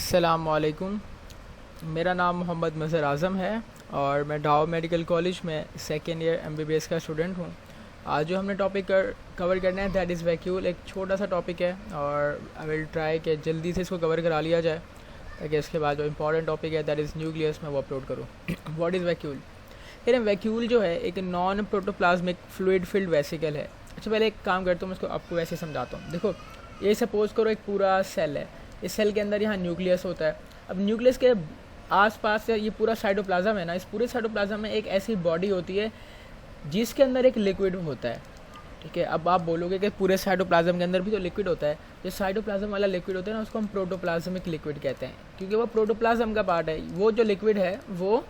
अस्सलामुअलैकुम। मेरा नाम मोहम्मद मज़हर आज़म है और मैं डाव मेडिकल कॉलेज में सेकेंड ईयर एमबीबीएस का स्टूडेंट हूँ। आज जो हमने टॉपिक कवर करना है दैट इज़ वैक्यूल। एक छोटा सा टॉपिक है और आई विल ट्राई कि जल्दी से इसको कवर करा लिया जाए ताकि इसके बाद जो इंपॉर्टेंट टॉपिक है दैट इज़ न्यूक्लियस में वो अपलोड करूँ। What is vacuole? यानी वैक्यूल जो है एक non protoplasmic fluid filled vesicle है। अच्छा, पहले एक काम करता हूँ, मैं इसको आपको वैसे समझाता हूँ। देखो, ये सपोज़ करो एक पूरा सेल है। इस सेल के अंदर यहाँ न्यूक्लियस होता है। अब न्यूक्लियस के आसपास से ये पूरा साइटोप्लाज्म है ना, इस पूरे साइटोप्लाज्म में एक ऐसी बॉडी होती है जिसके अंदर एक लिक्विड होता है। ठीक है, अब आप बोलोगे कि पूरे साइटोप्लाज्म के अंदर भी तो लिक्विड होता है। जो साइटोप्लाज्म वाला लिक्विड होता है ना, उसको हम प्रोटोप्लाज्मिक लिक्विड कहते हैं, क्योंकि वो प्रोटोप्लाज्म का पार्ट है। वो जो लिक्विड है वो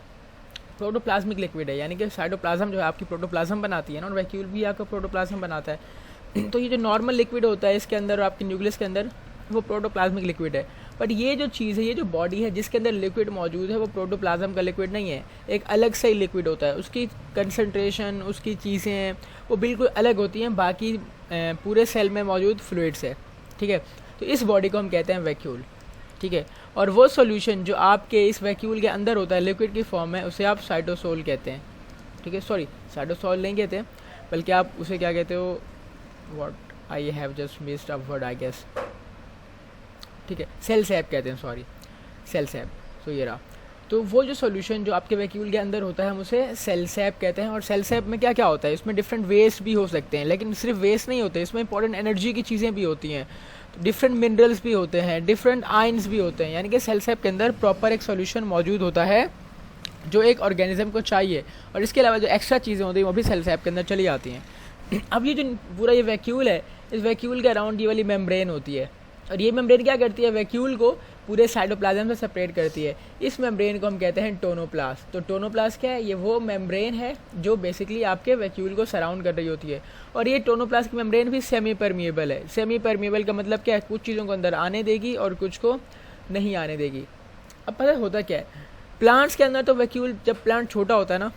प्रोटोप्लाज्मिक लिक्विड है, यानी कि साइटोप्लाज्म जो है आपकी प्रोटोप्लाज्म बनाती है ना, और वैक्यूल भी आपका प्रोटोप्लाज्म बनाता है। तो ये जो नॉर्मल लिक्विड होता है इसके अंदर, आपके न्यूक्लियस के अंदर, वो प्रोटोप्लाज्मिक लिक्विड है। बट ये जो चीज़ है, ये जो बॉडी है जिसके अंदर लिक्विड मौजूद है, वो प्रोटोप्लाज्म का लिक्विड नहीं है, एक अलग से ही लिक्विड होता है। उसकी कंसंट्रेशन, उसकी चीज़ें वो बिल्कुल अलग होती हैं बाकी पूरे सेल में मौजूद फ्लूइड से। ठीक है, तो इस बॉडी को हम कहते हैं वैक्यूल। ठीक है, और वो सॉल्यूशन जो आपके इस वैक्यूल के अंदर होता है लिक्विड की फॉर्म में, उसे आप साइटोसोल कहते हैं। ठीक है, सॉरी, साइटोसोल नहीं कहते, बल्कि आप उसे क्या कहते हो, what I have just missed a word I guess. ठीक है, सेल सैप कहते हैं, सॉरी, सेल सैप। तो ये रहा। तो वो जो सॉल्यूशन जो आपके वैक्यूल के अंदर होता है हम उसे सेल सैप कहते हैं। और सेल सैप में क्या क्या होता है, इसमें डिफरेंट वेस्ट भी हो सकते हैं, लेकिन सिर्फ वेस्ट नहीं होते, इसमें इंपॉर्टेंट एनर्जी की चीज़ें भी होती हैं, डिफरेंट मिनरल्स भी होते हैं, डिफरेंट आयन्स भी होते हैं। यानी कि सेल सैप के अंदर प्रॉपर एक सॉल्यूशन मौजूद होता है जो एक ऑर्गेनिज्म को चाहिए, और इसके अलावा जो एक्स्ट्रा चीज़ें होती हैं वो भी सेल सैप के अंदर चली आती हैं। अब ये जो पूरा ये वैक्यूल है, इस वैक्यूल के अराउंड ये वाली मेम्ब्रेन होती है, और ये मेम्ब्रेन क्या करती है, वैक्यूल को पूरे साइटोप्लाज्म से सेपरेट करती है। इस मेम्ब्रेन को हम कहते हैं टोनोप्लास्ट। तो टोनोप्लास्ट क्या है, ये वो मेम्ब्रेन है जो बेसिकली आपके वैक्यूल को सराउंड कर रही होती है। और ये टोनोप्लास्ट की मेम्ब्रेन भी सेमी परमिएबल है। सेमी परमिएबल का मतलब क्या है, कुछ चीज़ों को अंदर आने देगी और कुछ को नहीं आने देगी। अब पता होता क्या है, प्लांट्स के अंदर तो वैक्यूल, जब प्लांट छोटा होता है ना,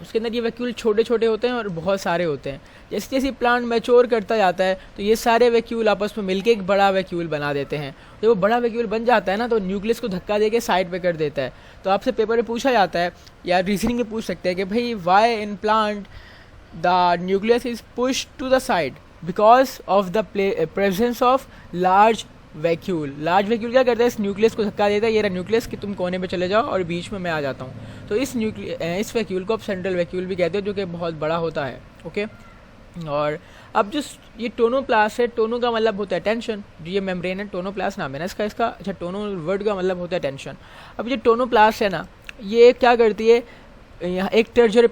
उसके अंदर ये वैक्यूल छोटे छोटे होते हैं और बहुत सारे होते हैं। जैसे जैसे प्लांट मैच्योर करता जाता है तो ये सारे वैक्यूल आपस में मिलके एक बड़ा वैक्यूल बना देते हैं। जब वो बड़ा वैक्यूल बन जाता है ना, तो न्यूक्लियस को धक्का देके साइड पे कर देता है। तो आपसे पेपर में पूछा जाता है या रीजनिंग में पूछ सकते हैं कि भाई why in plant the nucleus is push to the side, because of the presence of large vacuole. Large vacuole क्या करता है, इस न्यूक्लियस को धक्का देता है, ये रहा न्यूक्लियस कि तुम कोने पे चले जाओ और बीच में मैं आ जाता हूँ। तो इस वैक्यूल को आप सेंट्रल वैक्यूल भी कहते हो, जो कि बहुत बड़ा होता है। ओके, और अब जो ये टोनोप्लास्ट है, टोनो का मतलब होता है टेंशन। जो ये मेम्ब्रेन है, टोनोप्लास्ट नाम है ना इसका। अच्छा, टोनो वर्ड का मतलब होता है टेंशन। अब ये टोनोप्लास्ट है ना, ये क्या करती है, यहाँ एक टर्जर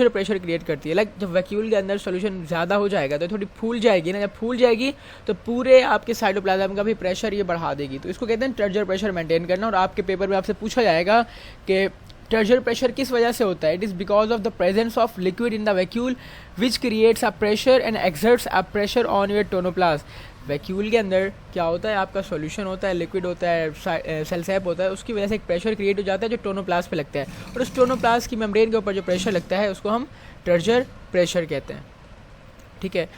प्रेशर क्रिएट करती है। लाइक जब वैक्यूल के अंदर सॉल्यूशन ज़्यादा हो जाएगा तो थोड़ी फूल जाएगी ना, जब फूल जाएगी तो पूरे आपके साइटोप्लाज्म का भी प्रेशर ये बढ़ा देगी। तो इसको कहते हैं टर्जर प्रेशर मेंटेन करना। और आपके पेपर में आपसे पूछा जाएगा कि टर्जर प्रेशर किस वजह से होता है। It is because of the presence of liquid in the vacuole which creates a pressure and exerts a pressure on your tonoplast. Vacuole के अंदर क्या होता है, आपका सॉल्यूशन होता है, लिक्विड होता है, सेल सैप होता है, उसकी वजह से एक प्रेशर क्रिएट हो जाता है जो टोनोप्लास्ट पे लगता है। और उस टोनोप्लास्ट की मेम्ब्रेन के ऊपर जो प्रेशर लगता है उसको हम टर्जर प्रेशर कहते हैं। ठीक है,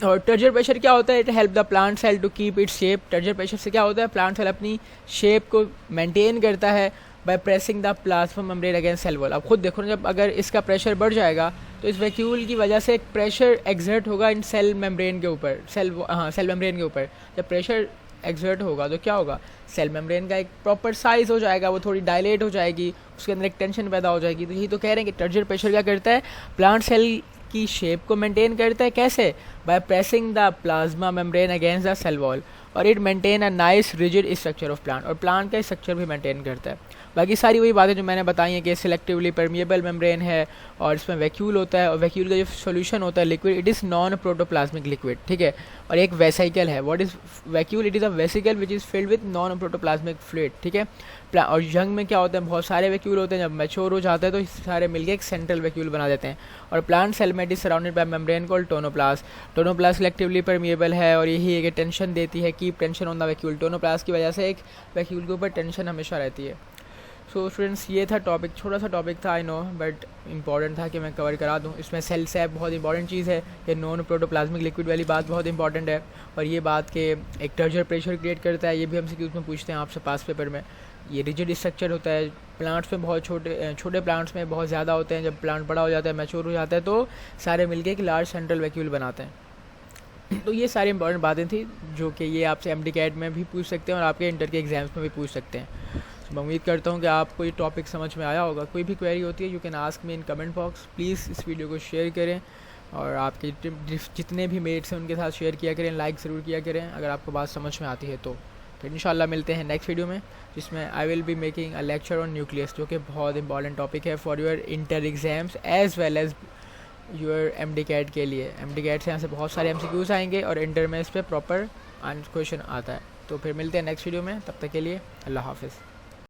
और टर्जर प्रेशर क्या होता है, it help the plant cell to keep its shape. Turgor pressure से क्या होता है, प्लांट सेल अपनी शेप को मेंटेन करता है by pressing the plasma membrane against cell wall. अब खुद देखो ना, जब अगर इसका प्रेशर बढ़ जाएगा तो इस वैक्यूल की वजह से एक प्रेशर एक्सर्ट होगा इन सेल मेम्ब्रेन के ऊपर, सेल मेम्ब्रेन के ऊपर। जब प्रेशर एक्सर्ट होगा तो क्या होगा, सेल मेम्ब्रेन का एक प्रॉपर साइज हो जाएगा, वो थोड़ी डायलेट हो जाएगी, उसके अंदर एक टेंशन पैदा हो जाएगी। तो यही तो कह रहे हैं कि टर्जर प्रेशर क्या करता है, प्लांट सेल की शेप को मेंटेन करता है। कैसे, by pressing the plasma membrane against the cell wall, और it maintain a nice rigid structure of plant. और प्लांट का स्ट्रक्चर भी मेंटेन करता है। बाकी सारी वही बातें जो मैंने बताई हैं कि सिलेक्टिवली परमिएबल मेम्ब्रेन है और इसमें वैक्यूल होता है, और वैक्यूल का जो सॉल्यूशन होता है liquid, it is non protoplasmic liquid. ठीक है, और एक वेसिकल है। What is vacuole? It is a vesicle which is filled with non protoplasmic fluid. ठीक है, और यंग में क्या होता है, बहुत सारे वैक्यूल होते हैं, जब मैच्योर हो जाता है तो सारे मिलकर एक सेंट्रल वैक्यूल बना देते हैं। और प्लांट सेल में it is surrounded by membrane called tonoplast. Tonoplast selectively permeable है और यही एक टेंशन देती है, keep tension on the vacuole. Tonoplast की वजह से एक वैक्यूल के ऊपर टेंशन हमेशा रहती है। सो स्टूडेंट्स ये था टॉपिक, छोटा सा टॉपिक था आई नो, बट इम्पॉर्टेंट था कि मैं कवर करा दूँ। इसमें सेल सैप बहुत इंपॉर्टेंट चीज़ है, ये नॉन प्रोटोप्लाज्मिक लिक्विड वाली बात बहुत इंपॉर्टेंट है। और ये बात के एक टर्जर प्रेशर क्रिएट करता है, ये भी हमसे क्यूज़ में पूछते हैं आपसे पास पेपर में। ये रिजिड स्ट्रक्चर होता है, प्लांट्स में बहुत छोटे प्लांट्स में बहुत ज़्यादा होते हैं। जब प्लांट बड़ा हो जाता है, मैच्योर हो जाता है, तो सारे मिलके एक लार्ज सेंट्रल वैक्यूल बनाते हैं। तो ये सारी इंपॉर्टेंट बातें थी जो कि ये आपसे एमडी-कैट में भी पूछ सकते हैं और आपके इंटर के एग्ज़ाम्स में भी पूछ सकते हैं। तो मैं उम्मीद करता हूँ कि आपको ये टॉपिक समझ में आया होगा। कोई भी क्वेरी होती है you can ask me in comment box. Please इस वीडियो को शेयर करें और आपके जितने भी मेट्स हैं उनके साथ शेयर किया करें, लाइक ज़रूर किया करें अगर आपको बात समझ में आती है तो। फिर इंशाल्लाह मिलते हैं नेक्स्ट वीडियो में, जिसमें I will be making a lecture on nucleus, जो कि बहुत इंपॉर्टेंट टॉपिक है for your inter exams as well as your MD-cat के लिए। एमडी-कैट से यहाँ से बहुत सारे MCQs आएंगे और इंटर में इस पर प्रॉपर क्वेश्चन आता है। तो फिर मिलते हैं नेक्स्ट वीडियो में, तब तक के लिए अल्लाह हाफ़िज़।